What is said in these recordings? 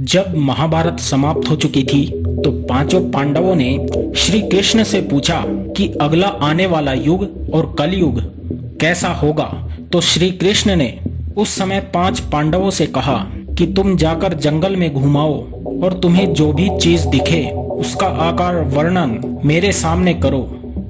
जब महाभारत समाप्त हो चुकी थी तो पांचों पांडवों ने श्री कृष्ण से पूछा कि अगला आने वाला युग और कलयुग कैसा होगा। तो श्री कृष्ण ने उस समय 5 पांडवों से कहा कि तुम जाकर जंगल में घुमाओ और तुम्हें जो भी चीज दिखे उसका आकार वर्णन मेरे सामने करो।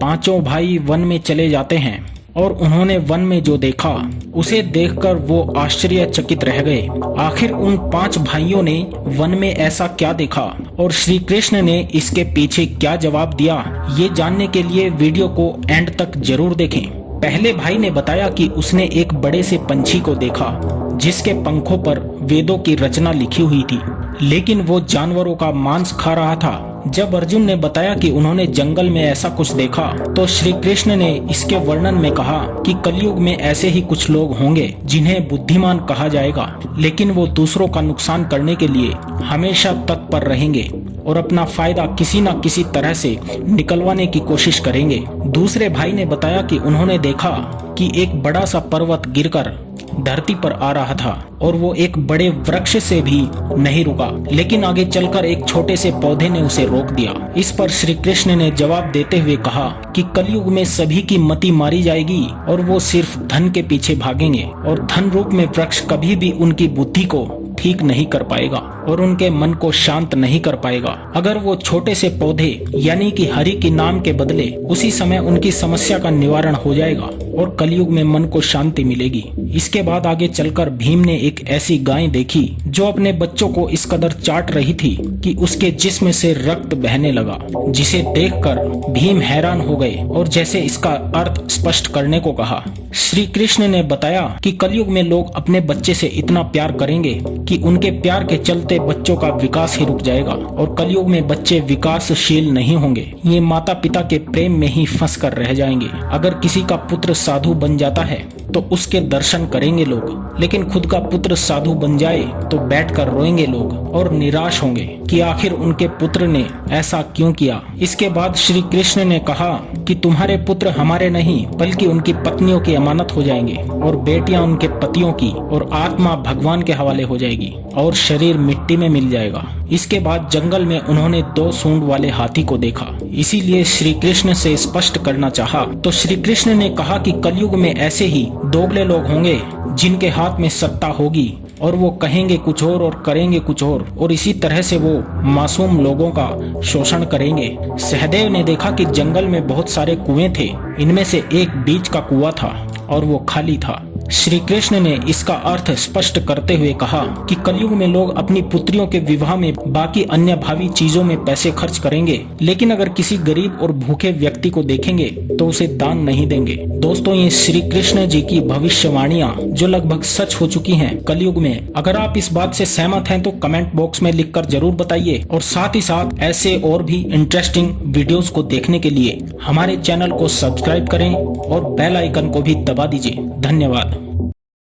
पांचों भाई वन में चले जाते हैं और उन्होंने वन में जो देखा उसे देखकर वो आश्चर्यचकित रह गए। आखिर उन 5 भाइयों ने वन में ऐसा क्या देखा और श्री कृष्ण ने इसके पीछे क्या जवाब दिया, ये जानने के लिए वीडियो को एंड तक जरूर देखें। पहले भाई ने बताया कि उसने एक बड़े से पंछी को देखा जिसके पंखों पर वेदों की रचना लिखी हुई थी, लेकिन वो जानवरों का मांस खा रहा था। जब अर्जुन ने बताया कि उन्होंने जंगल में ऐसा कुछ देखा तो श्री कृष्ण ने इसके वर्णन में कहा कि कलयुग में ऐसे ही कुछ लोग होंगे जिन्हें बुद्धिमान कहा जाएगा, लेकिन वो दूसरों का नुकसान करने के लिए हमेशा तत्पर रहेंगे और अपना फायदा किसी न किसी तरह से निकलवाने की कोशिश करेंगे। दूसरे भाई ने बताया कि उन्होंने देखा कि एक बड़ा सा पर्वत गिरकर धरती पर आ रहा था और वो एक बड़े वृक्ष से भी नहीं रुका, लेकिन आगे चलकर एक छोटे से पौधे ने उसे रोक दिया। इस पर श्री कृष्ण ने जवाब देते हुए कहा कि कलयुग में सभी की मति मारी जाएगी और वो सिर्फ धन के पीछे भागेंगे और धन रूप में वृक्ष कभी भी उनकी बुद्धि को ठीक नहीं कर पाएगा और उनके मन को शांत नहीं कर पाएगा। अगर वो छोटे से पौधे यानी कि हरि के नाम के बदले उसी समय उनकी समस्या का निवारण हो जाएगा और कलयुग में मन को शांति मिलेगी। इसके बाद आगे चलकर भीम ने एक ऐसी गाय देखी जो अपने बच्चों को इस कदर चाट रही थी कि उसके जिस्म से रक्त बहने लगा, जिसे देखकर भीम हैरान हो गए और जैसे इसका अर्थ स्पष्ट करने को कहा। श्री कृष्ण ने बताया कि कलयुग में लोग अपने बच्चे से इतना प्यार करेंगे कि उनके प्यार के चलते बच्चों का विकास ही रुक जाएगा और कलयुग में बच्चे विकासशील नहीं होंगे, ये माता पिता के प्रेम में ही फंस कर रह जाएंगे। अगर किसी का पुत्र साधु बन जाता है तो उसके दर्शन करेंगे लोग, लेकिन खुद का पुत्र साधु बन जाए तो बैठकर रोएंगे लोग और निराश होंगे कि आखिर उनके पुत्र ने ऐसा क्यों किया। इसके बाद श्री कृष्ण ने कहा कि तुम्हारे पुत्र हमारे नहीं बल्कि उनकी पत्नियों की अमानत हो जाएंगे और बेटियां उनके पतियों की और आत्मा भगवान के हवाले हो जाएगी और शरीर मिट्टी में मिल जाएगा। इसके बाद जंगल में उन्होंने 2 सूंड वाले हाथी को देखा, इसीलिए श्री कृष्ण से स्पष्ट करना चाहा। तो श्री कृष्ण ने कहा कि कलयुग में ऐसे ही दोगले लोग होंगे जिनके हाथ में सत्ता होगी और वो कहेंगे कुछ और करेंगे कुछ और इसी तरह से वो मासूम लोगों का शोषण करेंगे। सहदेव ने देखा कि जंगल में बहुत सारे कुएं थे, इनमें से एक बीच का कुआं था और वो खाली था। श्री कृष्ण ने इसका अर्थ स्पष्ट करते हुए कहा कि कलयुग में लोग अपनी पुत्रियों के विवाह में बाकी अन्य भावी चीजों में पैसे खर्च करेंगे, लेकिन अगर किसी गरीब और भूखे व्यक्ति को देखेंगे तो उसे दान नहीं देंगे। दोस्तों, ये श्री कृष्ण जी की भविष्यवाणियां जो लगभग सच हो चुकी हैं कलयुग में। अगर आप इस बात से सहमत हैं तो कमेंट बॉक्स में लिखकर जरूर बताइए और साथ ही साथ ऐसे और भी इंटरेस्टिंग वीडियोस को देखने के लिए हमारे चैनल को सब्सक्राइब करें और बेल आइकन को भी दबा दीजिए। धन्यवाद।